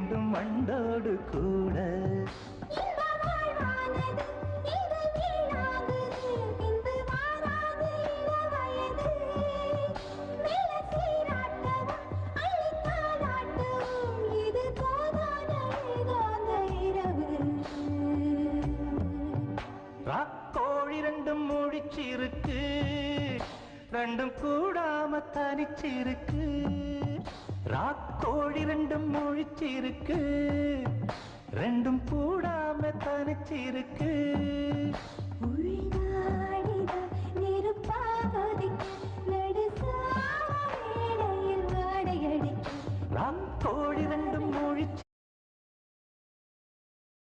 வேண்டும் மண்டோடு கூட. ராக்கோழி ரெண்டும் முடிச்சிருக்கு, ரெண்டும் கூடாம தனிச்சிருக்கு. ராக்கோழி ரெண்டும் முழிச்சிருக்கு, ரெண்டும் கூடாம தனிச்சிருக்கு. ராக்கோழி ரெண்டும்